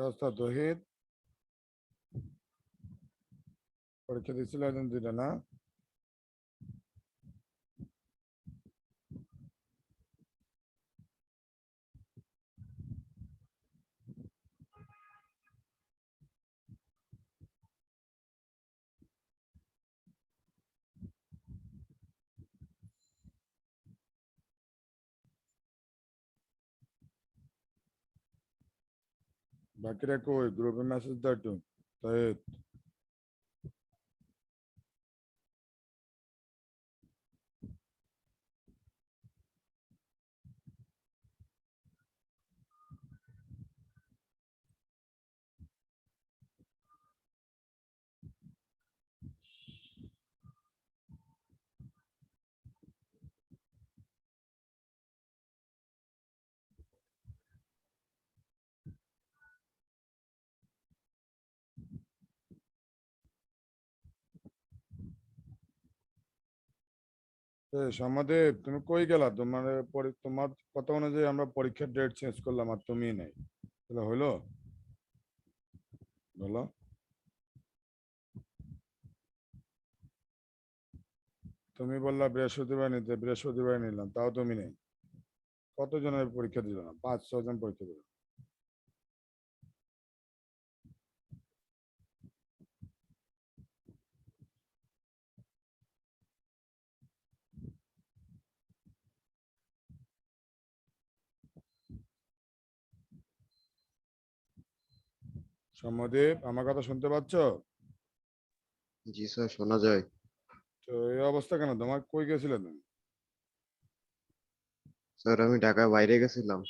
অবস্থা তহিদ? পরীক্ষা দিচ্ছিল একদিন দুইটা না? বাকিরা কই? গ্রুপে মেসেজ দাও একটু। তহিদ, সমাদেব তুমি কই গেলা? তোমার কথা অনুযায়ী আমরা পরীক্ষার ডেট চেঞ্জ করলাম আর তুমি নেই, তাহলে হইলো? বলো। তুমি বললা বৃহস্পতিবার নিতে, বৃহস্পতিবার নিলাম, তাও তুমি নেই। কতজনের পরীক্ষা দিল না? 5-6 জন পরীক্ষা দিল। সমাদেব, আমার কথা শুনতে পাচ্ছ? জি স্যার, শোনা যায়। তো এই অবস্থা কেন তোমার? কই গেছিলে তুমি? স্যার আমি ঢাকার বাইরে গেছিলাম।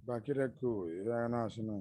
বাকিরা কই? এরা এখনো আসে না।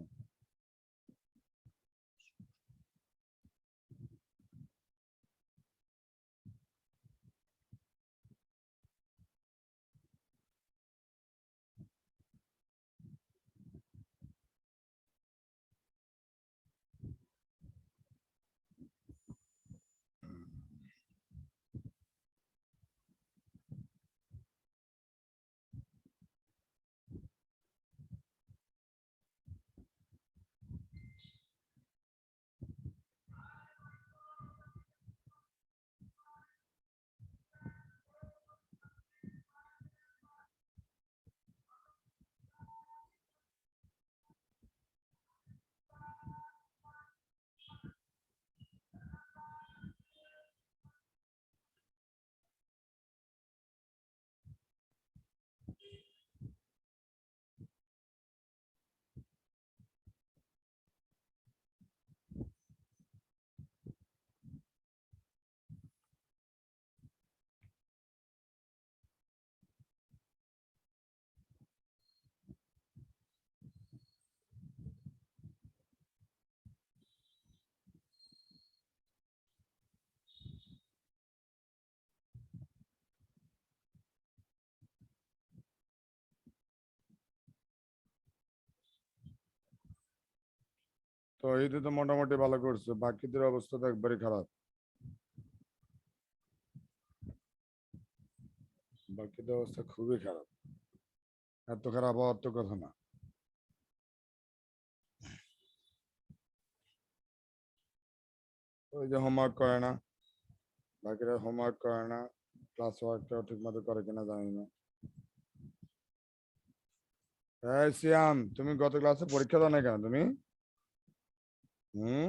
তো এই তো মোটামুটি ভালো করছে, বাকিদের অবস্থা তো একবারে খারাপ। বাকিদের অবস্থা খুবই খারাপ। এত খারাপ হওয়ার তো কথা না। ওই যে হোমওয়ার্ক করে না, বাকিরা হোমওয়ার্ক করে না, ক্লাস ওয়ার্কটাও ঠিক মতো করে কিনা জানি না। এই সিয়াম, তুমি গত ক্লাসে পরীক্ষা দাও না কেন তুমি? হুম?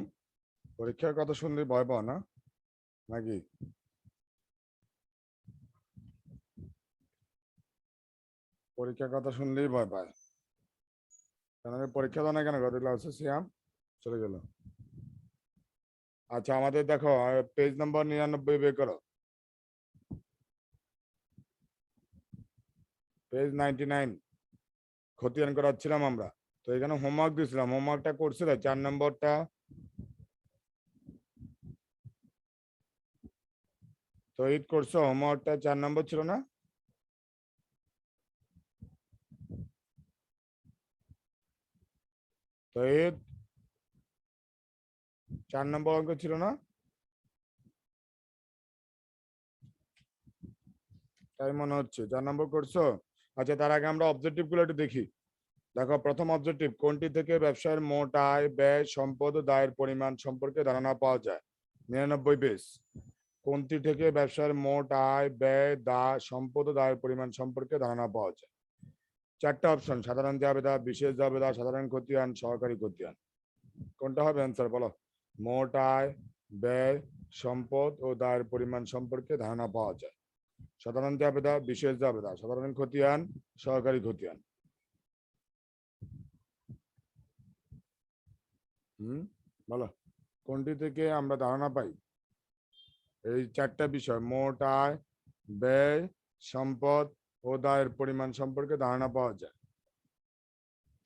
পরীক্ষার কথা শুনলে ভয় পাও না নাকি? পরীক্ষার কথা শুনলেই ভয় পায়। কেন আমি পরীক্ষা দাও না কেন গত ক্লাসে সিয়াম? চলে গেল। আচ্ছা, আমাদের দেখো, পেজ নাম্বার 99 বের করো। পেজ 99। খতিয়ান করাচ্ছিলাম আমরা, তো এখানে হোমওয়ার্ক দিয়েছিলাম, হোমওয়ার্কটা করছিল 4 নম্বরটা। তো ঈদ করছো, হোমওয়ার্কটা 4 নম্বর ছিল না? তো শহীদ 4 নম্বর অঙ্ক ছিল না? তাই মনে হচ্ছে 4 নম্বর করছো। আচ্ছা, তার আগে আমরা অবজেক্টিভ গুলো একটু দেখি। দেখো, প্রথম অবজেক্টিভ, কোনটি থেকে ব্যবসার মোট আয়, ব্যয়, সম্পদ ও দায়ের পরিমাণ সম্পর্কে ধারণা পাওয়া যায়? 99 পেজ। কোনটি থেকে ব্যবসার মোট আয়, ব্যয়, সম্পদ ও দায়ের পরিমাণ সম্পর্কে ধারণা পাওয়া যায়? 4টা অপশন, সাধারণ জাবেদা, বিশেষ জাবেদা, সাধারণ খতিয়ান, সহকারী খতিয়ান। কোনটা হবে অ্যান্সার বলো? মোট আয়, ব্যয়, সম্পদ ও দায়ের পরিমাণ সম্পর্কে ধারণা পাওয়া যায়। সাধারণ জাবেদা, বিশেষ জাবেদা, সাধারণ খতিয়ান, সহকারী খতিয়ান। বলো, কোনটি থেকে আমরা ধারণা পাই? এই 4টা বিষয়, মোট আয়, ব্যয়, সম্পদ ও দায়ের পরিমাণ সম্পর্কে ধারণা পাওয়া যায়।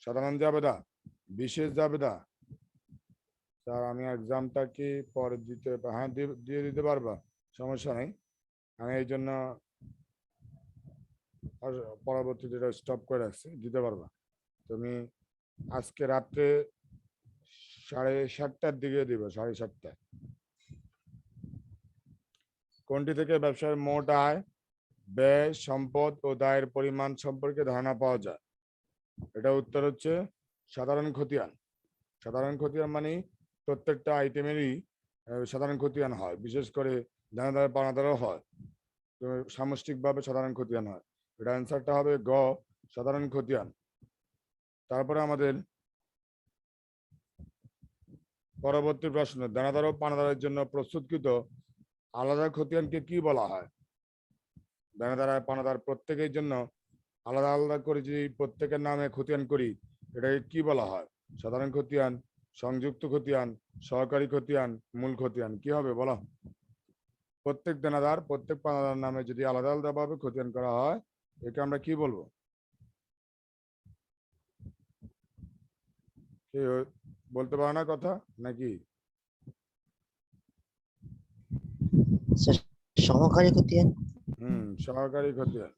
সাধারণ জাবেদা, বিশেষ জাবেদা। স্যার, আমি এক্সামটা কি পরে দিতে, হ্যাঁ দিয়ে দিতে পারবা, সমস্যা নেই। আমি এই জন্য পরবর্তীতে স্টপ করে রাখছি, দিতে পারবা তুমি। আজকে রাত্রে 7:30টার দিকে দিব, 7:30টায়। কোনটি থেকে ব্যবসার মোট আয়, ব্যয়, সম্পদ ও দায়ের পরিমাণ সম্পর্কে ধারণা পাওয়া যায়? এটা উত্তর হচ্ছে সাধারণ খতিয়ান। সাধারণ খতিয়ান মানে প্রত্যেকটা আইটেমেরই সাধারণ খতিয়ান হয়, বিশেষ করে দানাদার পানাদারও হয়, তো সামষ্টিকভাবে সাধারণ খতিয়ান হয়। এটা অ্যান্সারটা হবে গ, সাধারণ খতিয়ান। তারপরে আমাদের পরবর্তী প্রশ্ন, দানাদার ও পানাদারের জন্য প্রস্তুতকৃত আলাদা খতিয়ানকে কি বলা হয়? দানাদার আর পানাদার প্রত্যেকের জন্য আলাদা আলাদা করে যদি প্রত্যেকের নামে খতিয়ান করি, এটাকে কি বলা হয়? সাধারণ খতিয়ান, সংযুক্ত খতিয়ান, সহকারী খতিয়ান, মূল খতিয়ান। কি হবে বলো? প্রত্যেক দানাদার, প্রত্যেক পানাদার নামে যদি আলাদা আলাদা ভাবে খতিয়ান করা হয়, একে আমরা কি বলবো? বলতে পারো না কথা নাকি? সহকারী খতিয়ান। সহকারী খতিয়ান।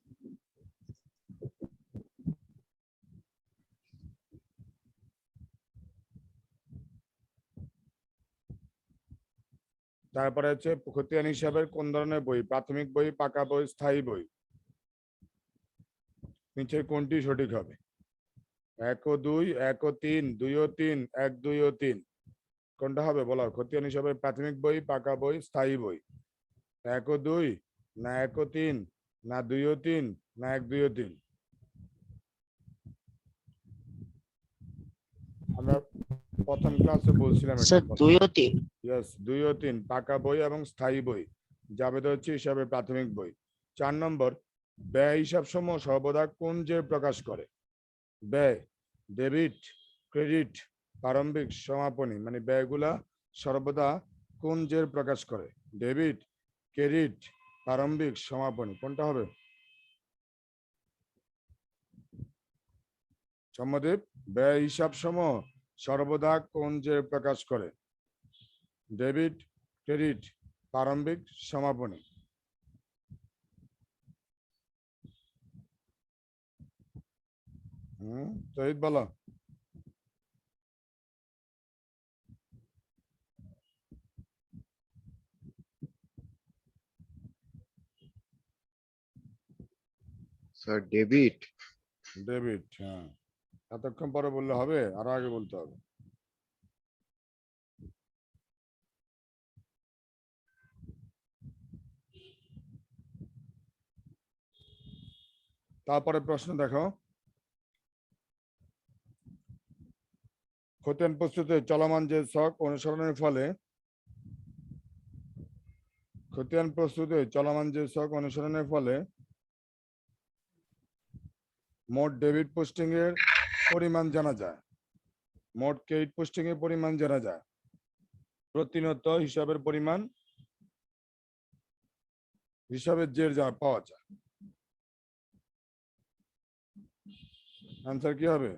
তারপরে হচ্ছে খতিয়ান হিসাবের কোন ধরনের বই? প্রাথমিক বই, পাকা বই, স্থায়ী বই। নিচের কোনটি সঠিক হবে? 1 ও 2, 1 ও 3, 2 ও 3, 1, 2 ও 3। কোনটা হবে বলো? খতিয়ান হিসাবে প্রাথমিক বই, পাকা বই, স্থায়ী বই। 1 ও 2, না 1 ও 3, না 2 ও 3, না 1, 2 ও 3? আমরা প্রথম ক্লাসে বলছিলাম স্যার 2 ও 3। ইয়েস, 2 ও 3 পাকা বই এবং স্থায়ী বই। জাবেদা হচ্ছে হিসাবে প্রাথমিক বই। 4 নম্বর, ব্যয় হিসাব সমূহ সর্বদা কোন যে প্রকাশ করে? ব্যয়, ডেবিট, ক্রেডিট, প্রারম্ভিক, সমাপনী। মানে ব্যয়গুলা সর্বদা কোন যে প্রকাশ করে? ডেবিট, ক্রেডিট, প্রারম্ভিক, সমাপনী। কোনটা হবে? সম্মদীপ, ব্যয় হিসাব সমূহ সর্বদা কোন যে প্রকাশ করে? ডেবিট, ক্রেডিট, প্রারম্ভিক, সমাপনী। শহীদ বলো। Sir debit. ডেবিট, হ্যাঁ। এতক্ষণ পরে বললে হবে, আরো আগে বলতে হবে। তারপরে প্রশ্ন দেখো, খতিয়ান প্রস্তুতে চলমান যে ছক অনুসরণের ফলে, খতিয়ান প্রস্তুতে চলমান যে ছক অনুসরণের ফলে মোট ডেবিট পোস্টিং এর পরিমাণ জানা যায়, মোট ক্রেডিট পোস্টিং এর পরিমাণ জানা যায়, প্রতিনিয়ত হিসাবের পরিমাণ, হিসাবের জের যা পাওয়া যায়। আনসার কি হবে?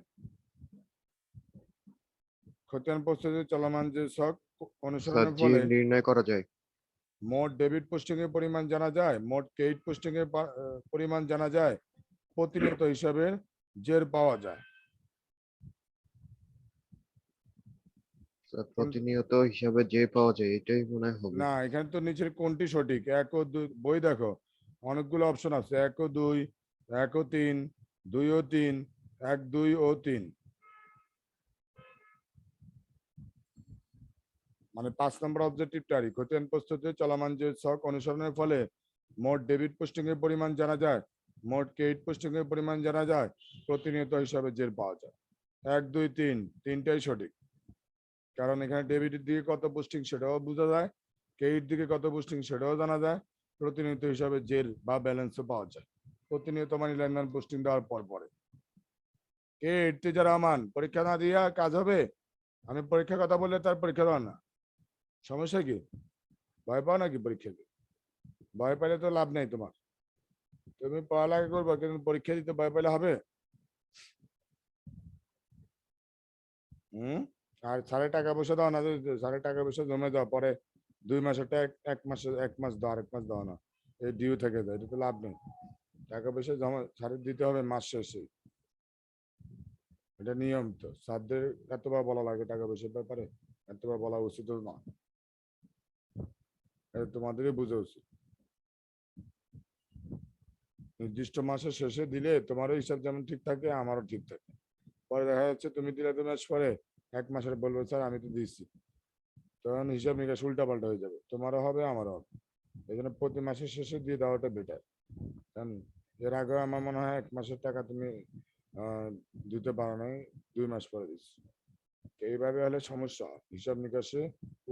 খতিয়ান প্রস্তুতে চলমান যে ছক স্যার অনুসরণের জি ফলে নির্ণয় করা যায়। মোট ডেবিট পোস্টিং এর পরিমাণ জানা যায়, মোট ক্রেডিট পোস্টিং এর পরিমাণ জানা যায়, প্রতিনিয়ত হিসাবের জের পাওয়া যায়। স্যার প্রতিনিয়ত হিসাবে যে পাওয়া যায় এটাই মনে হয় হবে। না, এখানে তো নিচের কোনটি সঠিক? এক ও দুই, বই দেখো অনেকগুলো অপশন আছে, এক ও দুই, এক ও তিন, দুই ও তিন, এক দুই ও তিন, মানে 5 নম্বর অবজেক্টিভটারই খতিয়ান প্রস্তুতে চলমান যে ছক অনুসরণের ফলে মোট ডেবিট পোস্টিং এর পরিমাণ জানা যায়, মোট ক্রেডিট পোস্টিং এর পরিমাণ জানা যায়, প্রতিনিয়ত হিসাবে জের পাওয়া যায়। এক দুই তিন, তিনটাই সঠিক, কারণ এখানে ডেবিটের দিকে কত পোস্টিং সেটাও বোঝা যায়, ক্রেডিট দিকে কত পোস্টিং সেটাও জানা যায়, প্রতিনিয়ত হিসাবে জের বা ব্যালেন্সও পাওয়া যায় প্রতিনিয়ত মানি লেনদেন পোস্টিং দেওয়ার পর পরে। কে এটতে রহমান, পরীক্ষা না দিয়া কাজ হবে? আমি পরীক্ষার কথা বললে তার পরীক্ষা দেওয়া না, সমস্যা কি? ভয় পাও নাকি পরীক্ষাকে? ভয় পেলে তো লাভ নেই তোমার, তুমি পড়ালেখা করবো কিন্তু পরীক্ষা দিতে ভয় পেলে হবে? হুম। আর স্যারের টাকা পয়সা দাও না, স্যারের টাকা পয়সা জমে দাও, পরে 2 মাসেরটা এক মাসে, 1 মাস দাও, আরেক মাস দাও না, এই ডিউ থেকে যায়, এটা তো লাভ নেই। টাকা পয়সা জমা স্যারের দিতে হবে মাস শেষে, এটা নিয়ম। তো স্যারদের এতবার বলা লাগে টাকা পয়সার ব্যাপারে, এতবার বলা উচিত না, এটা তোমাদেরই বোঝা উচিত। নির্দিষ্ট মাসের শেষে দিলে তোমারও হিসাব যেমন ঠিক থাকে আমারও ঠিক থাকে, পরে দেখা যাচ্ছে তুমি দিলে 2 মাস পরে 1 মাসের বলবো স্যার আমি তো দিচ্ছি, তখন হিসাব নিকাশ উল্টা পাল্টা হয়ে যাবে, তোমারও হবে আমারও হবে। এই জন্য প্রতি মাসের শেষে দিয়ে দেওয়াটা বেটার। কারণ এর আগে আমার মনে হয় 1 মাসের টাকা তুমি আহ, দিতে পারো নাই, 2 মাস পরে দিচ্ছি। এইভাবে হলে সমস্যা হয়, হিসাব নিকাশে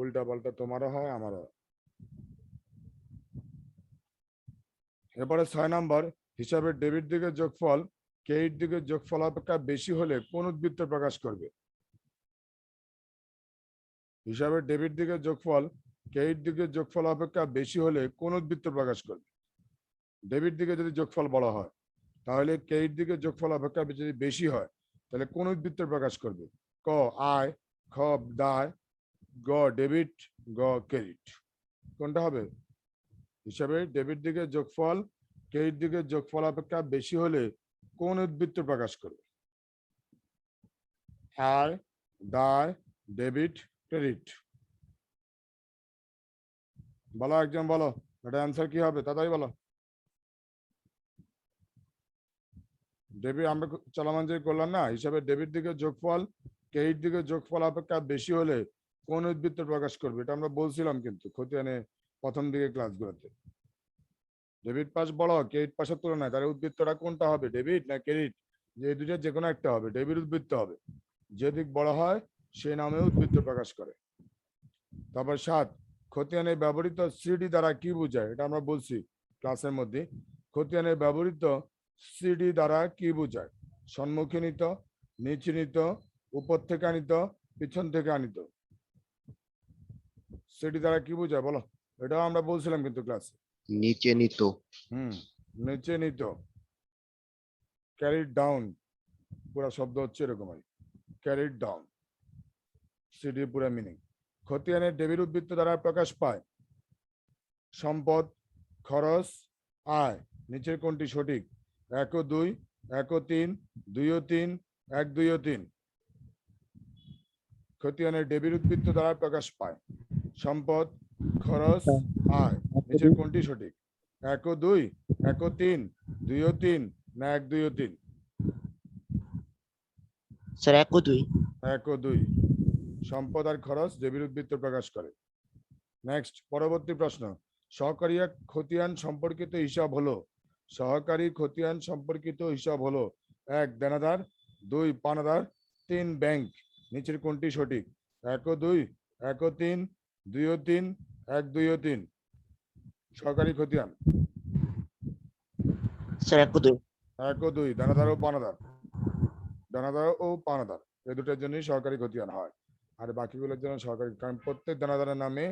উল্টা পাল্টা তোমারও হয় আমারও হয়। এরপরে 6 নম্বর, হিসাবের ডেবিট দিকের যোগফল ক্রেডিট দিকের যোগফল অপেক্ষা বেশি হলে কোন উদ্বৃত্ত প্রকাশ করবে? হিসাবের ডেবিট দিকের যোগফল ক্রেডিট দিকের যোগফল অপেক্ষা বেশি হলে কোন উদ্বৃত্ত প্রকাশ করবে? ডেবিট দিকে যদি যোগফল বড় হয়, তাহলে ক্রেডিট দিকের যোগফল অপেক্ষা যদি বেশি হয়, তাহলে কোন উদ্বৃত্ত প্রকাশ করবে? ক আয়, খ দায়, গ ডেবিট, গ ক্রেডিট। কোনটা হবে? হিসাবে ডেবিট দিকের যোগফল ক্রেডিট দিকের যোগফল অপেক্ষা বেশি হলে কোন উদ্বৃত্ত প্রকাশ করবে? আয়, দায়, ডেবিট, ক্রেডিট। বলো, একজন বলো, এটা অ্যান্সার কি হবে তাড়াতাড়ি বলো। ডেবিট আমরা চলমান যে করলাম না, হিসাবে ডেবিট দিকে যোগফল ক্রেডিট দিকে যোগফল অপেক্ষা বেশি হলে কোন উদ্বৃত্ত প্রকাশ করবে, এটা আমরা বলছিলাম কিন্তু খতিয়ানে প্রথম দিকে ক্লাসগুলোতে। ডেবিট পাস বড় ক্রেডিট পাসের তুলনায়, তাহলে উদ্বৃত্তটা কোনটা হবে, ডেবিট না ক্রেডিট? যে এই দুটোর যে কোনো একটা হবে, ডেবিট উদ্বৃত্ত হবে, যে দিক বড় হয় সে নামে উদ্বৃত্ত প্রকাশ করে। তারপর 7, খতিয়ানে ব্যবহৃত সিডি দ্বারা কি বোঝায়, এটা আমরা বলছি ক্লাসের মধ্যে। খতিয়ানে ব্যবহৃত সিডি দ্বারা কি বোঝায়? সম্মুখে নিত, নিচে নিত, উপর থেকে আনিত, পিছন থেকে আনিত। সিডি দ্বারা কি বোঝায় বলো? এটাও আমরা বলছিলাম কিন্তু ক্লাসে। নিচে নিত। নিচে নিত, ক্যারিড ডাউন, পুরো শব্দ হচ্ছে এরকমই, ক্যারিড ডাউন, সিডি পুরো মিনিং। খতিয়ানের ডেবিট উদ্বৃত্ত দ্বারা প্রকাশ পায় সম্পদ, খরচ, আয়, নিচের কোনটি সঠিক? 1 ও 2, 1 ও 3, 2 ও 3, 1 2 ও 3। খতিয়ানের ডেবিট উদ্বৃত্ত দ্বারা প্রকাশ পায় সম্পদ, খরচ, আয়, নিচের কোনটি সঠিক? 1 ও 2, 1 ও 3, 2 ও 3, না 1 2 ও 3? স্যার 1 ও 2। 1 ও 2, সম্পদ আর খরচ ডেবিট উদ্বৃত্ত প্রকাশ করে। নেক্সট, পরবর্তী প্রশ্ন, সহকারী খতিয়ান সম্পর্কিত হিসাব হলো, সহকারী খতিয়ান সম্পর্কিত হিসাব হলো 1 দেনাদার, 2 পানাদার, 3 ব্যাংক, নিচের কোনটি সঠিক? 1 ও 2, 1 ও 3, 2 ও 3, 1 2 ও 3। সহকারী খতিয়ান স্যার 1 ও 2। 1 ও 2, দানাদার ও পানাদার, দানাদার ও পানাদার, এই দুটোর জন্যই সহকারী খতিয়ান হয়, আর বাকিগুলোর জন্য সহকারী, কারণ প্রত্যেক দানাদারের নামে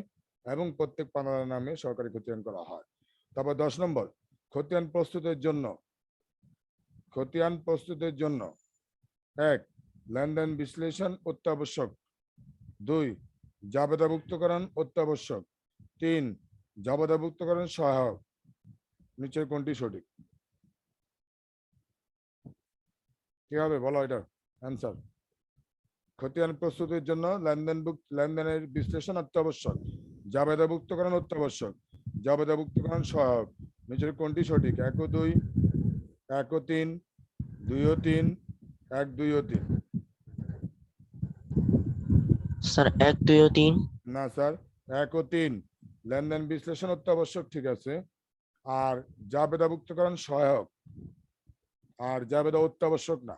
এবং প্রত্যেক পানাদারের নামে সহকারী খতিয়ান করা হয়। তারপর 10 নম্বর, খতিয়ান প্রস্তুতের জন্য, খতিয়ান প্রস্তুতের জন্য 1 লেনদেন বিশ্লেষণ অত্যাবশ্যক, 2 জাবেদাভুক্তকরণ অত্যাবশ্যক, 3 জাবেদাভুক্তকরণ সহায়ক, নিচের কোনটি সঠিক? কি হবে বলো এটা অ্যান্সার? খতিয়ান প্রস্তুতির জন্য লেনদেনের বিশ্লেষণ অত্যাবশ্যক, জাবেদাভুক্তকরণ অত্যাবশ্যক, জাবেদাভুক্তকরণ সহায়ক। নিচের কোনটি সঠিক? 1 ও 2, 1 ও 3, 2 ও 3, 1, 2 ও 3। স্যার 1 2 ও 3। না স্যার, 1 ও 3 লেনদেন বিশ্লেষণ অত্যাবশ্যক, ঠিক আছে। আর জাবেদাভুক্তকরণ সহায়ক, আর জাবেদা অত্যাবশ্যক না,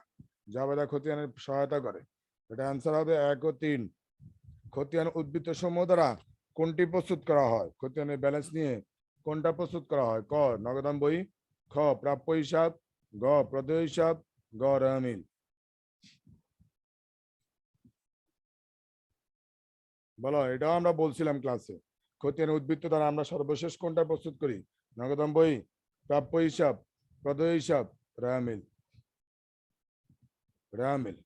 জাবেদা খতিয়ানের সহায়তা করে। এটা অ্যান্সার হবে 1 ও 3। খতিয়ান উদ্বৃত্ত সমূহ দ্বারা কোনটি প্রস্তুত করা হয়? খতিয়ানের ব্যালেন্স নিয়ে কোনটা প্রস্তুত করা হয়? ক নগদান বই, খ প্রাপ্য হিসাব, গ প্রদেয় হিসাব, গ রহমিল। বলো, এটাও আমরা বলছিলাম ক্লাসে। খতিয়ান উদ্বৃত্ত দ্বারা আমরা সর্বশেষ কোনটা প্রস্তুত করি? নগদান বই, প্রাপ্য হিসাব, প্রদেয় হিসাব, রহমিল। রহমিল,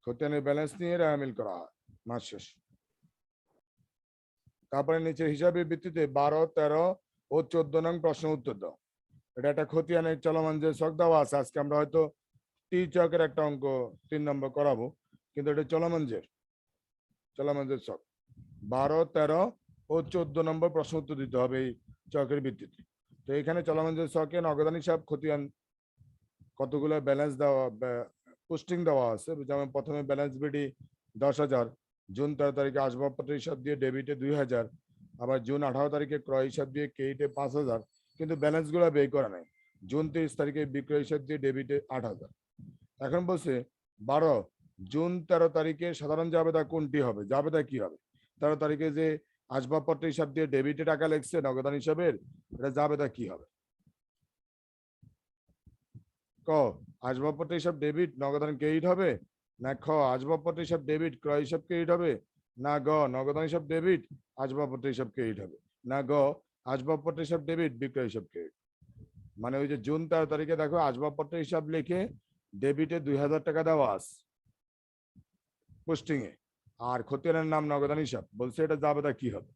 খতিয়ানের ব্যালেন্স নিয়ে রহমিল করা হয় মাস শেষ। তারপরে নিচে হিসাবের ভিত্তিতে 12, 13 ও 14 নং প্রশ্ন উত্তর দাও। এটা একটা খতিয়ানের চলমান যে ছক দেওয়া আছে, আজকে আমরা হয়তো টি চকের একটা অঙ্ক 3 নম্বর করাবো, কিন্তু এটা চলমান যে ছক 12, 13 ও 14 নম্বর প্রশ্ন উত্তর দিতে হবে এই চকের ভিত্তিতে। তো এখানে চলমান যে ছকে নগদান হিসাব খতিয়ান কতগুলো ব্যালেন্স দেওয়া, পোস্টিং দেওয়া আছে। যেমন প্রথমে ব্যালেন্স বিডি 10,000, জুন 13 তারিখে আসবাবপত্র হিসাব দিয়ে ডেবিটে 2,000, আবার জুন 18 তারিখে ক্রয় হিসাব দিয়ে ক্রেডিটে 5,000, কিন্তু ব্যালেন্স গুলো বের করা নাই। জুন 23 তারিখে বিক্রয় হিসাব দিয়ে ডেবিটে 8,000। এখন বলছে 12 জুন 13 তারিখে সাধারণ জাবেদা কোনটি হবে? জাবেদা কি হবে? 13 তারিখে যে আসবাবপত্র হিসাব দিয়ে ডেবিটে টাকা লেগছে নগদান হিসাবের, এটা জাবেদা কি হবে? ক আসবাবপত্র হিসাব ডেবিট নগদান ক্রেডিট হবে, না খ আসবাবপত্র হিসাব ডেবিট ক্রয় হিসাব ক্রেডিট হবে, না গ নগদান হিসাব ডেবিট আসবাবপত্র হিসাব ক্রেডিট হবে, না গ আসবাবপত্র হিসাব ডেবিট বিক্রয় হিসাব ক্রেডিট। মানে ওই যে জুন 13 তারিখে দেখো আসবাবপত্র হিসাব লিখে ডেবিটে 2,000 টাকা দেওয়া আছে পোস্টিং এ, আর খতিয়ানের নাম নগদান হিসাব, বলছে এটা জাবেদা কি হবে?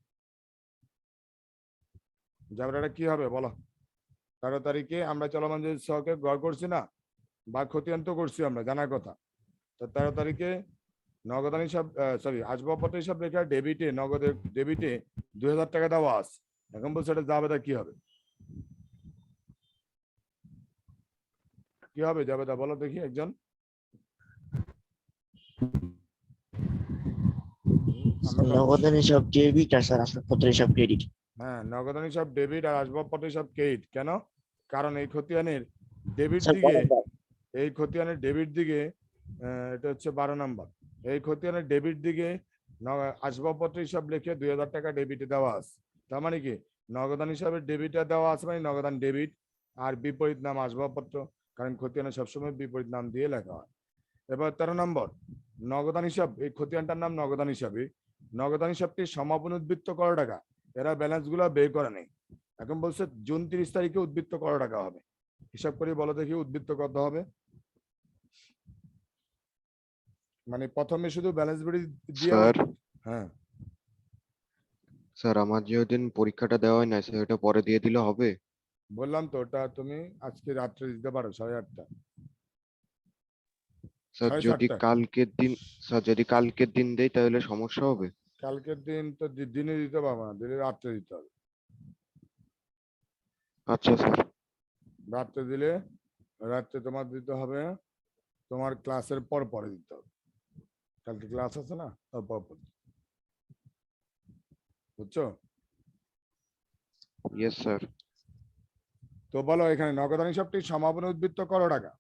জাবেদাটা কি হবে বলো? 13 তারিখে আমরা চলমান যে ছকে গড় করছি না, বা খতিয়ান তো করছি আমরা, জানার কথা। তো 13 তারিখে নগদান হিসাব, সরি আসবাবপত্র হিসাব রেখে ডেবিটে নগদের ডেবিটে 2,000 টাকা দেওয়া আছে। এখন বলছে এটা জাবেদা কি হবে? কি হবে জাবেদা বলো দেখি একজন। নগদান হিসাব ডেবিট আর স্যার আসবাবপত্র হিসাব ক্রেডিট। হ্যাঁ, নগদান হিসাব ডেবিট আর আসবাবপত্র হিসাব ক্রেডিট। কেন? কারণ এই খতিয়ানের ডেবিট স্যার দিকে, এই খতিয়ানের ডেবিট দিকে, এটা হচ্ছে 12 নম্বর। এই খতিয়ানের ডেবিট দিকে আসবাবপত্র হিসাব লিখে 2,000 টাকা ডেবিটে দেওয়া আছে। তার মানে কি নগদান হিসাবে ডেবিটে দেওয়া আছে, মানে নগদান ডেবিট, আর বিপরীত নাম আসবাবপত্র, কারণ খতিয়ানে সবসময় বিপরীত নাম দিয়ে লেখা হয়। এবার 13 নম্বর নগদান হিসাব, এই খতিয়ানটার নাম নগদান হিসাবে। নগদান হিসাবটি সমাপন উদ্বৃত্ত কত টাকা? এরা ব্যালেন্স গুলা বের করে নেই। এখন বলছে জুন 30 তারিখে উদ্বৃত্ত কত টাকা হবে? হিসাব করে বলো দেখি উদ্বৃত্ত কত হবে। মানে প্রথমে শুধু ব্যালেন্স বিল দিয়ে, স্যার হ্যাঁ স্যার আমার যে ওইদিন পরীক্ষাটা দেওয়া হয় না স্যার, ওটা পরে দিয়ে দিলে হবে? বললাম তো, ওটা তুমি আজকে রাত্রে দিতে পারো 8:30টা। স্যার 7:30 যদি কালকের দিন দেই তাহলে সমস্যা হবে? কালকের দিন তো দিনে দিতে পারবো না, দিলে রাত্রে দিতে হবে। আচ্ছা স্যার। রাত্রে দিলে, রাত্রে তোমার দিতে হবে, তোমার ক্লাসের পর পরে দিতে হবে। কালকে ক্লাস আছে না, তারপর পর, বুঝছো? Yes sir. তো বলো এখানে নগদান হিসাবটি সমাপন উদ্বৃত্ত কত টাকা?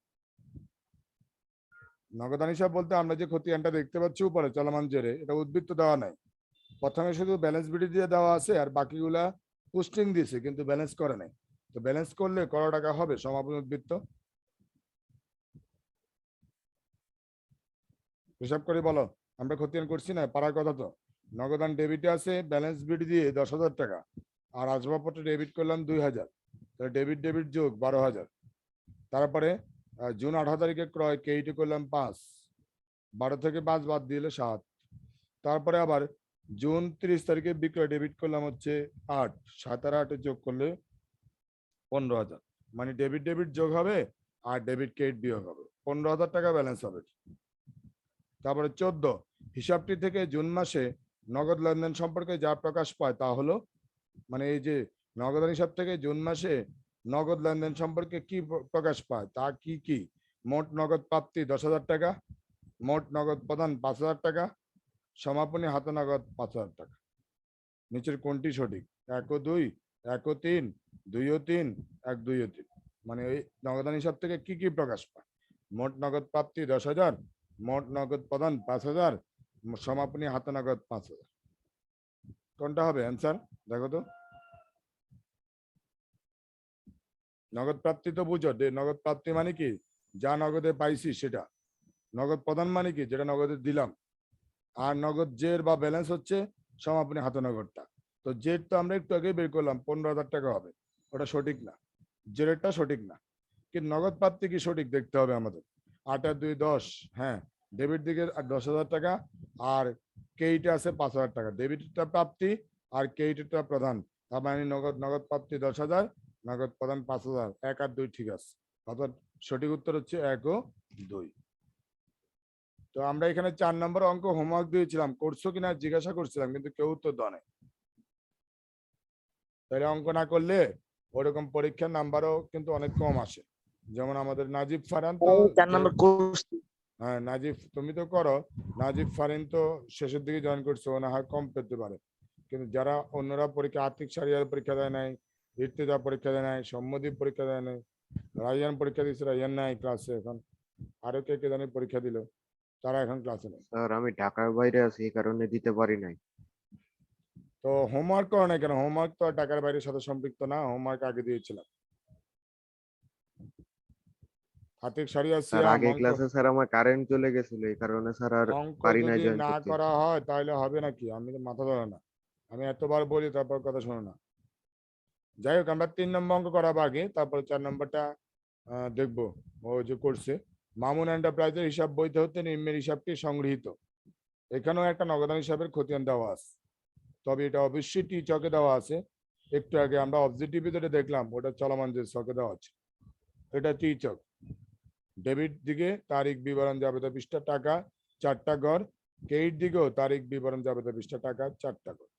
নগদান হিসাব বলতে আমরা যে খতিয়ানটা দেখতে পাচ্ছি উপরে চলমান জেরে, এটা উদ্বৃত্ত দেওয়া নাই। প্রথমে শুধু ব্যালেন্স বিডি দিয়ে দেওয়া আছে, আর বাকিগুলা পোস্টিং দিয়েছে কিন্তু ব্যালেন্স করে নাই। তো ব্যালেন্স করলে কত টাকা হবে সমাপন উদ্বৃত্ত? হিসাব করে বলো। আমরা খতিয়ান করছি না, পারার কথা তো। নগদান ডেবিটে আছে ব্যালেন্স বিডি দিয়ে 10,000 টাকা, আর আসবাবপত্র ডেবিট করলাম 2,000, তাহলে ডেবিট ডেবিট যোগ 12,000। তারপরে জুন 18 তারিখে ক্রয় ক্রেডিট করলাম 5, 12 থেকে 5 বাদ দিলে 7। তারপরে আবার জুন 30 তারিখে বিক্রয় ডেবিট করলাম হচ্ছে 8, 7 আর 8 যোগ করলে 15,000। মানে ডেবিট ডেবিট যোগ হবে আর ডেবিট ক্রেডিট বিয়োগ হবে, 15,000 টাকা ব্যালেন্স হবে। তারপরে 14, হিসাবটি থেকে জুন মাসে নগদ লেনদেন সম্পর্কে যা প্রকাশ পায় তা হলো, মানে এই যে নগদান হিসাব থেকে জুন মাসে নগদ লেনদেন সম্পর্কে কি প্রকাশ পায় তা কি কি? মোট নগদ প্রাপ্তি 10,000 টাকা, মোট নগদ প্রদান 5,000 টাকা, সমাপনী হাতে নগদ 5,000 টাকা। নিচের কোনটি সঠিক? 1 ও 2, 1 ও 3, 2 ও 3, 1, 2 ও 3। মানে এই নগদান হিসাব থেকে কি কি প্রকাশ পায়? মোট নগদ প্রাপ্তি 10,000, মোট নগদ প্রদান 5,000, সমাপনী হাতে নগদ 5,000। কোনটা হবে অ্যান্সার? দেখো তো। নগদ প্রাপ্তি তো বুঝো, নগদ প্রাপ্তি মানে কি? যা নগদে পাইছি সেটা। নগদ প্রদান মানে কি? যেটা নগদে দিলাম। আর নগদ জের বা ব্যালেন্স হচ্ছে সমাপনী হাতে নগদটা। তো জের তো আমরা একটু আগে বের করলাম 15,000 টাকা হবে, ওটা সঠিক না, জেরেরটা সঠিক না। কিন্তু নগদ প্রাপ্তি কি সঠিক দেখতে হবে আমাদের। 8 আর 2 10, হ্যাঁ, ডেবিট দিকে 10,000 টাকা, আর কেইটা আছে 5,000 টাকা। ডেবিটটা প্রাপ্তি আর কেইটা প্রধান, তার মানে নগদ নগদ প্রাপ্তি 10,000, নগদ প্রদান 5,000। 1 আর 2 ঠিক আছে, অর্থাৎ সঠিক উত্তর হচ্ছে 1 ও 2। তো আমরা এখানে 4 নম্বর অঙ্ক হোমওয়ার্ক দিয়েছিলাম, করছো কিনা জিজ্ঞাসা করছিলাম, কিন্তু কেউ উত্তর দেয় নাই। তাহলে অঙ্ক না করলে ওরকম পরীক্ষার নাম্বারও কিন্তু অনেক কম আসে। যেমন আমাদের নাজিব ফারহান তো, 4 নম্বর কোর্স। হ্যাঁ নাজিব তুমি তো করো, নাজিব ফারহান তো শেষের দিকে জয়েন করছো, না হয় কম পেতে পারে। কিন্তু যারা অন্যরা পরীক্ষা, আর্থিক সারিয়ার পরীক্ষা দেয় নাই, ইর্তিজা পরীক্ষা দেয় নাই, সম্মতি পরীক্ষা দেয় নাই, রাইয়ান পরীক্ষা দিচ্ছে, রাইয়ান নাই ক্লাসে এখন, আরো কে কে জানি পরীক্ষা দিল, তারা এখন ক্লাসে নেই। স্যার আমি ঢাকার বাইরে আছি, এই কারণে দিতে পারি নাই। তো হোমওয়ার্ক করো না কেন? হোমওয়ার্ক তো টাকার বাইরের সাথে সম্পৃক্ত না, হোমওয়ার্ক আগে দিয়েছিলাম। আর্থিক সারিয়া স্যার সিয়াম আগে অঙ্ক, ক্লাসে স্যার আমার কারেন্ট চলে গেছিল, এই কারণে স্যার আর অঙ্ক পারি নাই যদি জয়েন না করতে। করা হয় তাহলে হবে নাকি? আমি তো মাথা ধরে না, আমি এতবার বলি তারপর কথা শোনো না। যাই হোক, আমরা 3 নম্বর অঙ্ক করাবো আগে, তারপর 4 নম্বরটা দেখবো। ও যে করছে, মামুন এন্টারপ্রাইজের হিসাব বইতে হতে নিম্নের হিসাবটি সংগৃহীত। এখানেও একটা নগদান হিসাবের খতিয়ান দেওয়া আছে, তবে এটা অবশ্যই টি চকে দেওয়া আছে। একটু আগে আমরা অবজেক্টিভ যেটা দেখলাম ওটা চলমান যে চকে দেওয়া আছে, এটা টি চক। ডেবিট দিকে তারিখ বিবরণ জাবেদা পৃষ্ঠা টাকা 4টা ঘর, ক্রেডিট দিকেও তারিখ বিবরণ জাবেদা পৃষ্ঠা টাকা 4টা ঘর।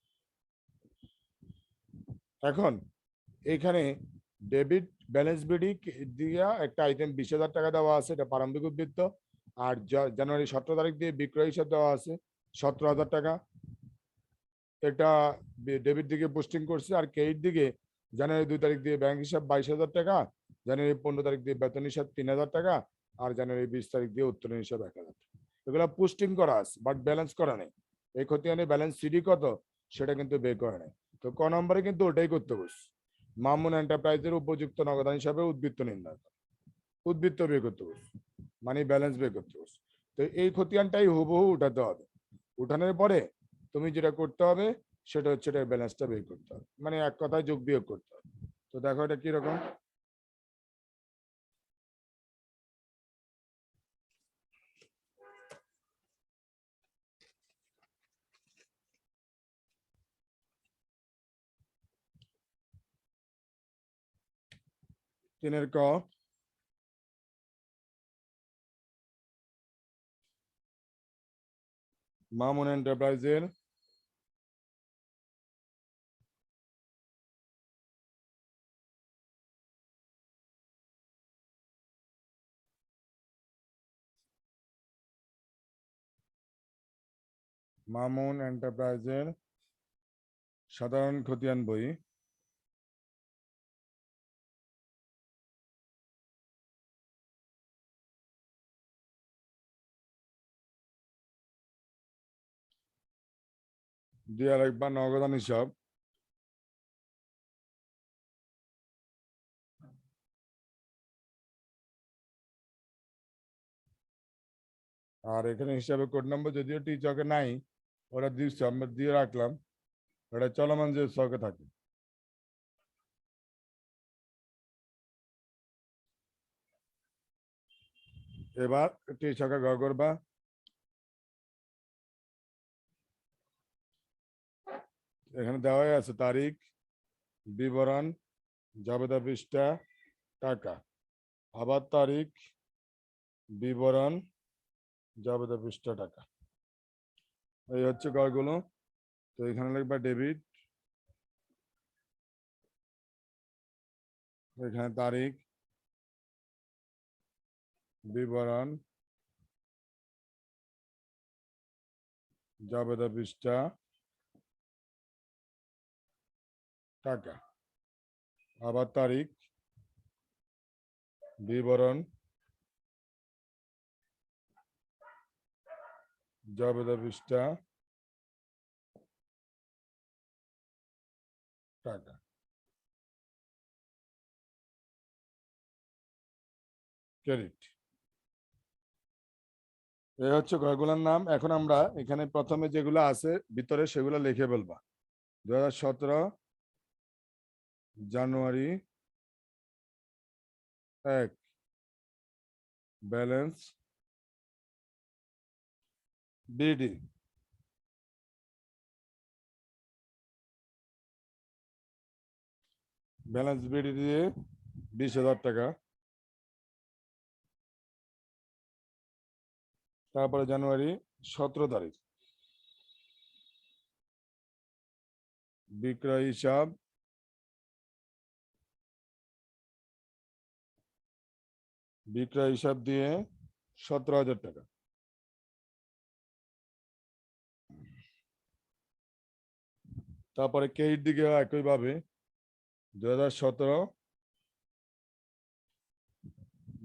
এখন এইখানে ডেবিট ব্যালেন্স বিডি দিয়া একটা আইটেম 20,000 টাকা দেওয়া আছে, এটা প্রারম্ভিক উদ্বৃত্ত। আর জানুয়ারি 17 তারিখ দিয়ে বিক্রয় হিসাব দেওয়া আছে 17,000 টাকা, এটা ডেবিট দিকে পোস্টিং করছে। আর ক্রেডিট দিকে জানুয়ারি 2 তারিখ দিয়ে ব্যাংক হিসাব 22,000 টাকা, জানুয়ারি 15 তারিখ দিয়ে বেতন হিসাব 3,000 টাকা, আর জানুয়ারি 20 তারিখ দিয়ে উত্তোলন হিসাব 1,000 টাকা। এগুলো পোস্টিং করা আছে, বাট ব্যালেন্স করা নেই। এই খতিয়ানে ব্যালেন্স সিডি কত সেটা কিন্তু বের করা নেই। তো ক নম্বরে কিন্তু ওটাই করতে বসছে, মামুন এন্টারপ্রাইজের উপযুক্ত নগদান হিসাবে উদ্বৃত্ত নির্ণয় করা, উদ্বৃত্ত বের করতে বসছে, মানে ব্যালেন্স বের করতে বসছে। তো এই খতিয়ানটাই হুবহু উঠাতে হবে। উঠানোর পরে তুমি যেটা করতে হবে সেটা হচ্ছে এটা ব্যালেন্সটা বের করতে হবে, মানে এক কথায় যোগ বিয়োগ করতে হবে। তো দেখো এটা কিরকম। তিনের ক, মামুন এন্টারপ্রাইজের মামুন এন্টারপ্রাইজের সাধারণ খতিয়ান বই দেওয়া রাখবা নগদান হিসাব, আর এখানে হিসাবে কোড নম্বর যদিও টি চকে নাই, ওরা দিচ্ছে আমরা দিয়ে রাখলাম, ওটা চলমান যে চকে থাকে। এবার টি চকে গ করবা, এখানে দেওয়াই আছে তারিখ বিবরণ জাবেদা পৃষ্ঠা টাকা, আবার তারিখ বিবরণ জাবেদা পৃষ্ঠা টাকা। এই হচ্ছে ঘরগুলো। তো এখানে লিখবা ডেবিট, এখানে তারিখ, বিবরণ, জাবেদা পৃষ্ঠা টাকা, আবার তারিখ, বিবরণ, জাবেদা পৃষ্ঠা টাকা। ক্রেডিট। এই হচ্ছে ঘরগুলোর নাম। এখন আমরা এখানে প্রথমে যেগুলো আছে ভিতরে সেগুলো লিখে বলবা। 2017 জানুয়ারি 1 ব্যালেন্স বিডি, ব্যালেন্স বিডি দিয়ে 20,000 টাকা। তারপরে জানুয়ারি 17 তারিখ বিক্রয় হিসাব, বিক্রয় হিসাব দিয়ে 17,000 টাকা। তারপরে কেইট দিকে একইভাবে 2017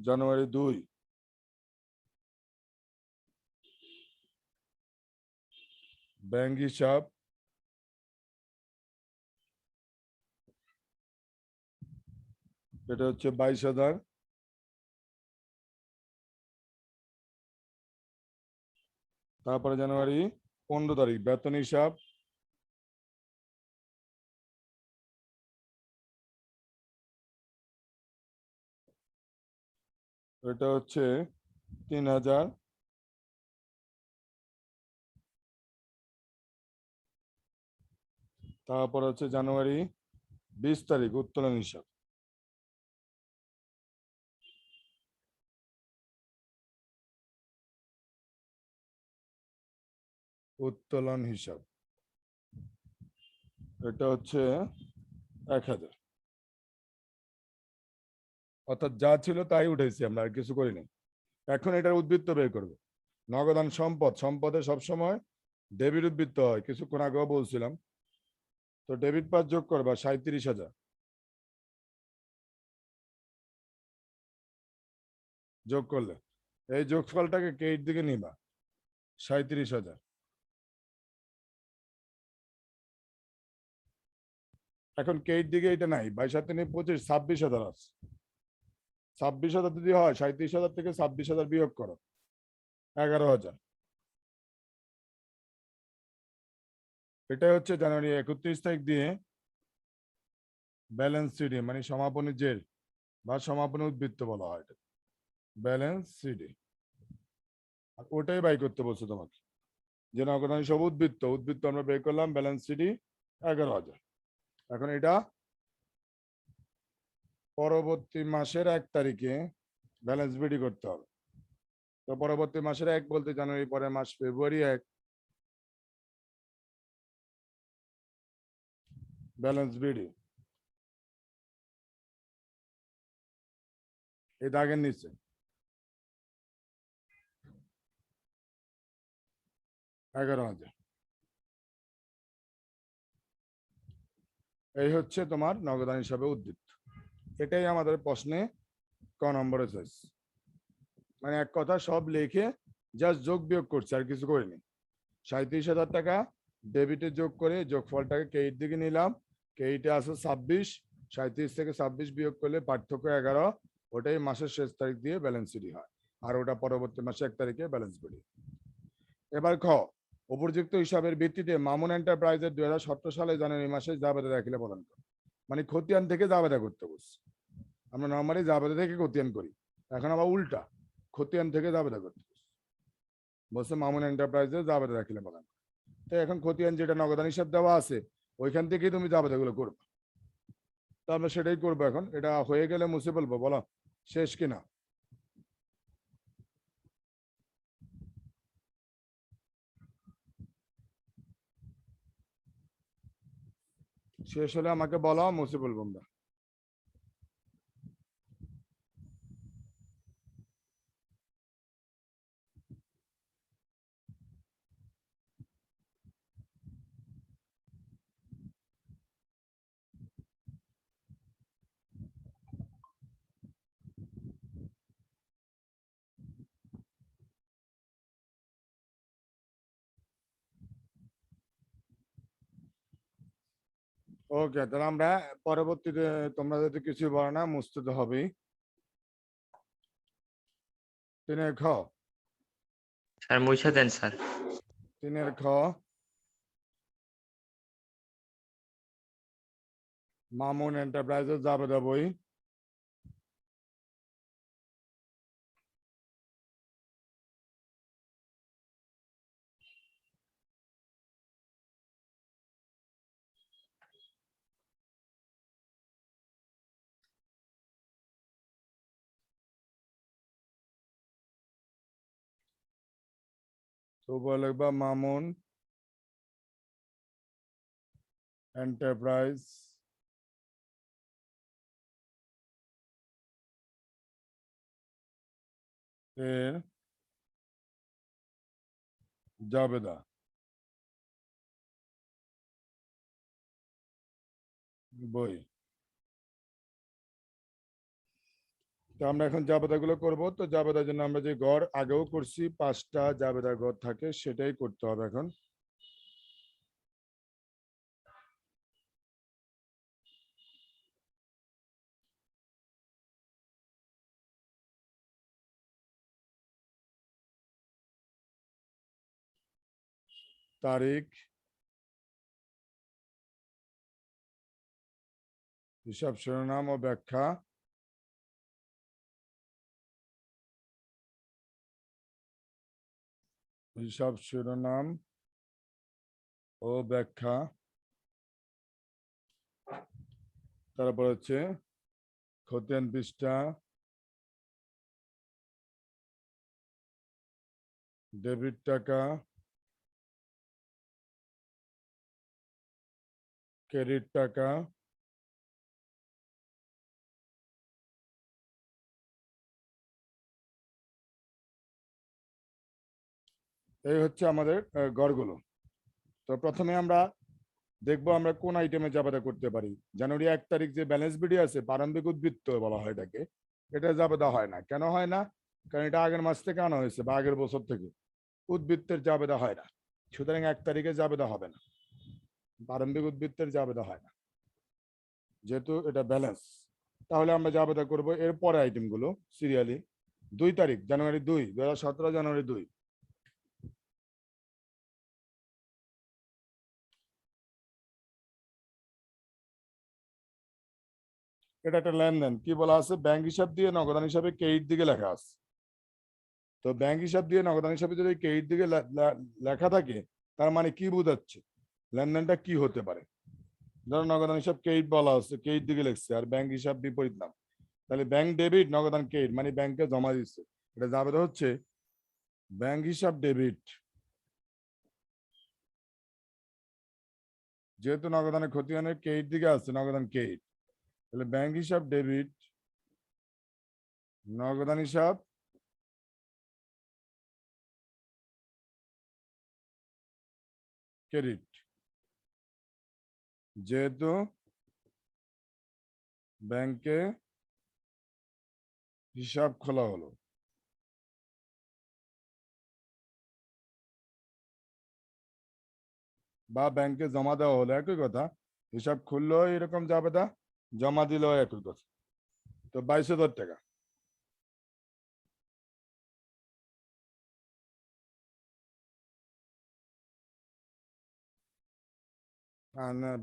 জানুয়ারি 2 ব্যাংক হিসাব, এটা হচ্ছে 22,000। তারপরে জানুয়ারি 15 তারিখ বেতন হিসাব, এটা হচ্ছে 3,000। তারপর হচ্ছে জানুয়ারি 20 তারিখ উত্তোলন হিসাব, উত্তোলন হিসাব, এটা হচ্ছে 1,000। অর্থাৎ যা ছিল তাই উঠেছি আমরা, আর কিছু করিনি। এখন এটার উদ্বৃত্ত বের করবো। নগদান সম্পদ, সম্পদে সবসময় ডেবিট উদ্বৃত্ত হয়, কিছুক্ষণ আগেও বলছিলাম। তো ডেবিট পাস যোগ করবা 37,000, যোগ করলে এই যোগফলটাকে ক্রেডিট দিকে নিবা 37,000। এখন ক্রেডিট দিকে এটা নাই, 22 25 26,000 আছে। 26,000 যদি হয় 37,000 থেকে 26,000 বিয়োগ করো 11,000। এটাই হচ্ছে জানুয়ারি 31 তারিখ দিয়ে ব্যালেন্স সিডি, মানে সমাপনী জের বা সমাপনী উদ্বৃত্ত বলা হয় এটা, ব্যালেন্স সিডি। আর ওটাই বাই করতে বলছো তোমাকে, যে নগদান সব উদ্বৃত্ত, উদ্বৃত্ত আমরা বের করলাম ব্যালেন্স সিডি 11,000। এখন এটা পরবর্তী মাসের 1 তারিখে ব্যালেন্স বিডি করতে হবে। তো পরবর্তী মাসের 1 বলতে জানুয়ারি পরের মাস ফেব্রুয়ারি 1 ব্যালেন্স বিডি এই দাগের নিচে 11,000। এই হচ্ছে তোমার নগদান হিসাবে উদ্বৃত্ত। এটাই আমাদের প্রশ্নে ক নম্বরে চাইছে। মানে এক কথা সব লিখে জাস্ট যোগ বিয়োগ করছে, আর কিছু করিনি। 37,000 টাকা ডেবিটে যোগ করে যোগফলটাকে ক্রেডিট দিকে নিলাম। ক্রেডিটে আছে 26, 37 থেকে 26 বিয়োগ করলে পার্থক্য 11, ওটাই মাসের শেষ তারিখ দিয়ে ব্যালেন্স সিডি হয়, আর ওটা পরবর্তী মাসে 1 তারিখে ব্যালেন্স বিডি। এবার খ, উপযুক্ত হিসাবের ভিত্তিতে মামুন এন্টারপ্রাইজের 2017 সালে জানুয়ারি মাসে জাবেদা দাখিলে প্রদান করে। মানে খতিয়ান থেকে জাবেদা করতে বলছে। আমরা নর্মালি জাবেদা থেকে খতিয়ান করি, এখন আবার উল্টা, খতিয়ান থেকে জাবেদা করতে বলছে মামুন এন্টারপ্রাইজের জাবেদা দাখিলে প্রদান। তো এখন খতিয়ান যেটা নগদান হিসাব দেওয়া আছে ওইখান থেকেই তুমি জাবেদাগুলো করবে। তো আমরা সেটাই করবো। এখন এটা হয়ে গেলে মুছে বলবো, বলো শেষ কিনা। শেষ হলে আমাকে বলো, মুছে বলবো আমরা। ওকে, তাহলে আমরা পরবর্তীতে তোমরা যদি কিছু বলো না, মুছতে তো হবেই। 3 খ, স্যার মুছে দেন স্যার। 3 খ, মামুন এন্টারপ্রাইজেস জাবেদা বই। তো লিখবা মামুন এন্টারপ্রাইজ এর জাবেদা বই। তো আমরা এখন জাবেদাগুলো করব। তো জাবেদার জন্য আমরা যে গড় আগেও করছি, 5টা জাবেদা গড় থাকে, সেটাই করতে হবে এখন। তারিখ, হিসাব শিরোনাম ও ব্যাখ্যা, হিসাব শিরোনাম ও ব্যাখ্যা, তারপর হচ্ছে খতিয়ান পৃষ্ঠা, ডেবিট টাকা, ক্রেডিট টাকা, এই হচ্ছে আমাদের গড়গুলো। তো প্রথমে আমরা দেখবো আমরা কোন আইটেমে জাবেদা করতে পারি। জানুয়ারি 1 তারিখ যে ব্যালেন্স বিডি আছে, প্রারম্ভিক উদ্বৃত্ত বলা হয় এটাকে, এটা জাবেদা হয় না। কেন হয় না? কারণ এটা আগের মাস থেকে আনা হয়েছে বা আগের বছর থেকে, উদ্বৃত্তের জাবেদা হয় না। সুতরাং 1 তারিখে জাবেদা হবে না, প্রারম্ভিক উদ্বৃত্তের জাবেদা হয় না, যেহেতু এটা ব্যালেন্স। তাহলে আমরা জাবেদা করব এর পরে আইটেমগুলো সিরিয়ালি। 2 তারিখ, জানুয়ারি 2, 2017 জানুয়ারি 2। এটা একটা লেনদেন। কি বলা আছে? ব্যাংক হিসাব দিয়ে নগদান হিসাবে ক্রেডিট দিকে লেখা আছে। তো ব্যাংক হিসাব দিয়ে নগদান হিসাবে যদি ক্রেডিট দিকে লেখা থাকে, তার মানে কি বোঝাচ্ছে? লেনদেনটা কি হতে পারে? ধরো নগদান হিসাব ক্রেডিট বলা হচ্ছে, ক্রেডিট দিকে লিখছে, আর ব্যাংক হিসাব বিপরীত নাম। তাহলে ব্যাংক ডেবিট, নগদান ক্রেডিট, মানে ব্যাংকে জমা দিচ্ছে। এটা জাবেদা হচ্ছে ব্যাংক হিসাব ডেবিট। যেহেতু নগদানের খতিয়ানের ক্রেডিট দিকে আছে, নগদান ক্রেডিট, তাহলে ব্যাংক হিসাব ডেবিট, নগদান হিসাব ক্রেডিট। যেহেতু ব্যাংকে হিসাব খোলা হলো, বা ব্যাংকে জমা দেওয়া হলো, একই কথা। হিসাব খুললো এরকম জাবেদা, জমা দিল একই কথা। তো 22,000 টাকা।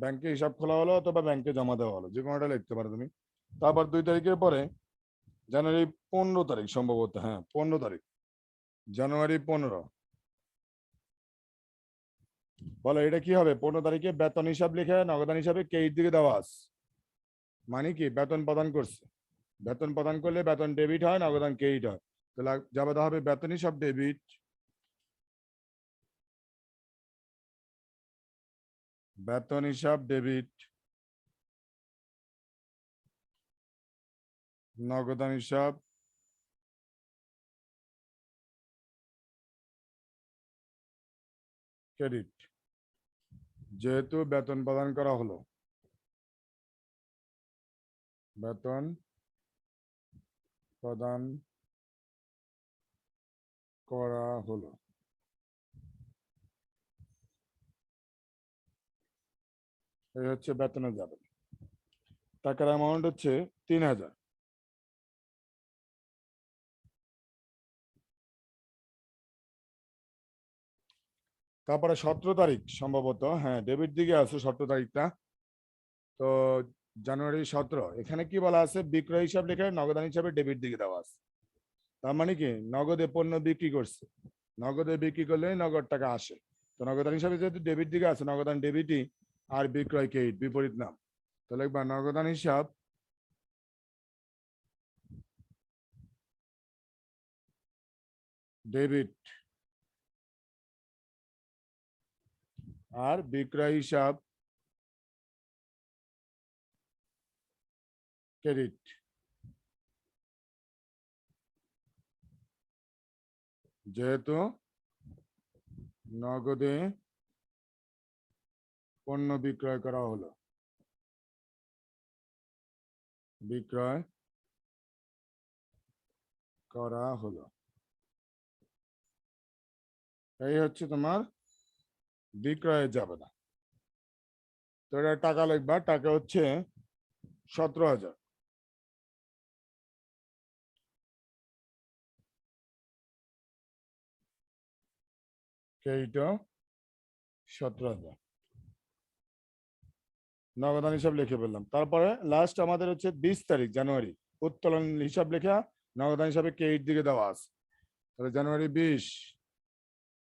ব্যাংকে হিসাব খোলা হলো অথবা ব্যাংকে জমা দেওয়া হলো, যে কোনোটা লিখতে পারো তুমি। তারপর 2 তারিখের পরে জানুয়ারি 15 তারিখ সম্ভবত, হ্যাঁ 15 তারিখ, জানুয়ারি 15। বলো এটা কি হবে? 15 তারিখে বেতন হিসাব লিখে নগদান হিসাবে ক্রেডিট দিকে দেওয়া আছে, মানে কি বেতন প্রদান করছে। বেতন প্রদান করলে বেতন ডেবিট হয়, নগদান ক্রেডিট হয়। তাহলে জাবেদা হবে বেতন হিসাব ডেবিট, বেতন হিসাব ডেবিট, নগদান হিসাব, ক্রেডিট। যেহেতু বেতন প্রদান করা হলো, বেতন প্রদান করা হলো, এই হচ্ছে বেতনে যাবে। টাকার অ্যামাউন্ট হচ্ছে 3000। তারপরে 17 তারিখ সম্ভবত, হ্যাঁ ডেবিট দিকে আছে 17 তারিখটা। তো জানুয়ারি 17, এখানে কি বলা আছে, বিক্রয় হিসাব লেখা নগদান হিসাবে ডেবিট দিকে দেওয়া আছে। তার মানে কি নগদে পণ্য বিক্রি করছে, নগদে বিক্রি করলে নগদ টাকা আসে। তো নগদান হিসাবে যেহেতু ডেবিট দিকে আছে, নগদান ডেবিটই, আর বিক্রয় ক্রেডিট বিপরীত নাম। তাহলে একবার নগদান হিসাব ডেবিট আর বিক্রয় হিসাব ক্রেডিট। যেহেতু নগদে পণ্য বিক্রয় করা হলো, বিক্রয় করা হলো, এই হচ্ছে তোমার বিক্রয়ে যাবে না। তো এটা টাকা লিখবা, টাকা হচ্ছে 17,000। এইটা 17,000 নগদান হিসাব লিখে ফেললাম। তারপরে লাস্ট আমাদের হচ্ছে 20 তারিখ জানুয়ারি, উত্তোলন হিসাব লেখা নগদান হিসাবে ক্রেডিট দিকে দেওয়া আছে। তাহলে জানুয়ারি 20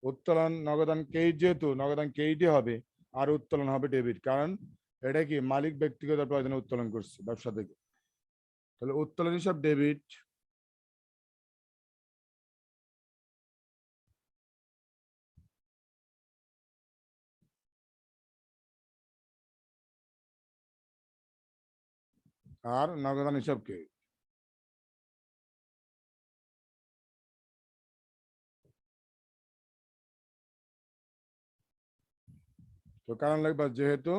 উত্তোলন নগদান ক্রেডিট, যেহেতু নগদান ক্রেডিটই হবে আর উত্তোলন হবে ডেবিট, কারণ এটা কি মালিক ব্যক্তিগত প্রয়োজনে উত্তোলন করছে ব্যবসা থেকে। তাহলে উত্তোলন হিসাব ডেবিট, আর নগদান হিসাব ক্রেডিট। তো কারণ লাগবে যেহেতু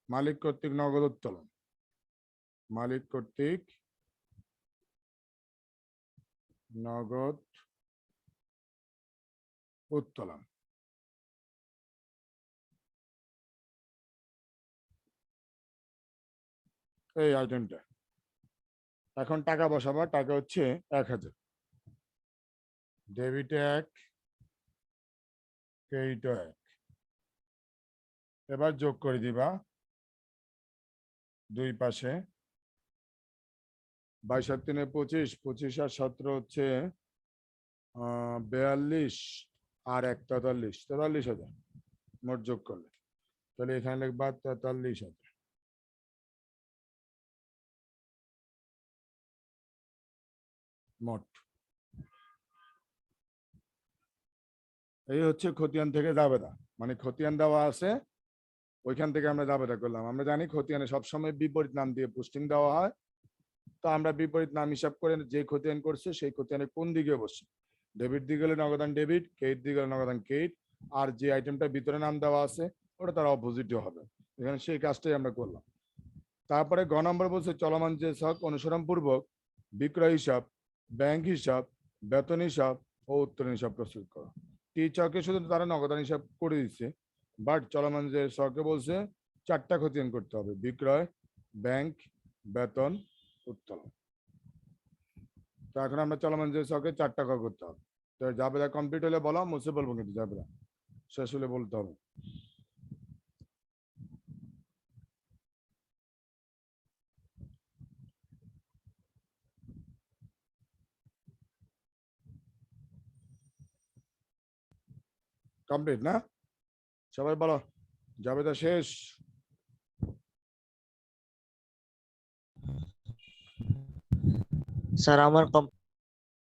মালিক কর্তৃক নগদ উত্তোলন, মালিক কর্তৃক নগদ উত্তোলন। এই আইটেমটা এখন টাকা বসাবা, টাকা হচ্ছে 1000, ডেবিটে 1, ক্রেডিটে 1। এবার যোগ করে দিবা দুই পাশে, 22 আর 3 25, 25 আর 17 হচ্ছে 42, আর 1 43, 43,000 মোট যোগ করলে। তাহলে এখানে লিখবা 43,000 মোট। এই হচ্ছে খতিয়ান থেকে জাবেদা, মানে খতিয়ান দেওয়া আছে ওইখান থেকে আমরা জাবেদা করলাম। আমরা জানি খতিয়ানে সবসময় বিপরীত নাম দিয়ে পোস্টিং দেওয়া হয়। তো আমরা বিপরীত নাম হিসাব করে যে খতিয়ান করছে সেই খতিয়ানে কোন দিকে বসে, ডেবিট দিকে গেলে নগদান ডেবিট, ক্রেডিট দিকে গেলে নগদান ক্রেডিট, আর যে আইটেমটা ভিতরে নাম দেওয়া আছে ওটা তার অপোজিটও হবে। এখানে সেই কাজটাই আমরা করলাম। তারপরে গ নম্বর বলছে চলমান যে ছক অনুসরণ পূর্বক বিক্রয় হিসাব, ব্যাংক হিসাব, বেতন হিসাব ও উত্তোলন হিসাব প্রস্তুত করো। টি ছকে শুধু তারা নগদান হিসাব করে দিচ্ছে, বাট চলমান যে ছকে বলছে 4টা খতিয়ান করতে হবে, বিক্রয়, ব্যাংক, বেতন, উত্তোলন। তো এখন আমরা চলমান যে ছকে 4টা ক করতে হবে। তো জাবেদা কমপ্লিট হলে বলো, মুছে বলবো কিন্তু জাবেদা শেষ হলে বলতে হবে। কমপ্লিট না? সবাই বলো জাবেদা শেষ। স্যার আমার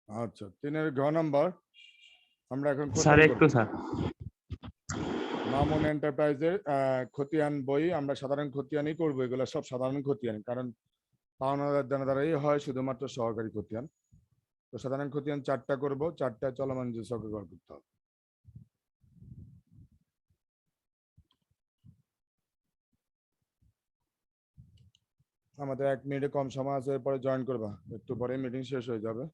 আচ্ছা 3-এর ঘ নম্বর আমরা এখন স্যার একটু স্যার মামুন এন্টারপ্রাইজের খতিয়ান বই আমরা সাধারণ খতিয়ানই করবো, এগুলো সব সাধারণ খতিয়ান, কারণ পাওনাদার দেনাদারই হয় শুধুমাত্র সহকারী খতিয়ান। তো সাধারণ খতিয়ান 4টা করব, 4টা চলমান যে চক্র করতে হবে। আমাদের 1 মিনিটে কম সময় আছে, এরপরে জয়েন করবা, একটু পরে মিটিং শেষ হয়ে যাবে।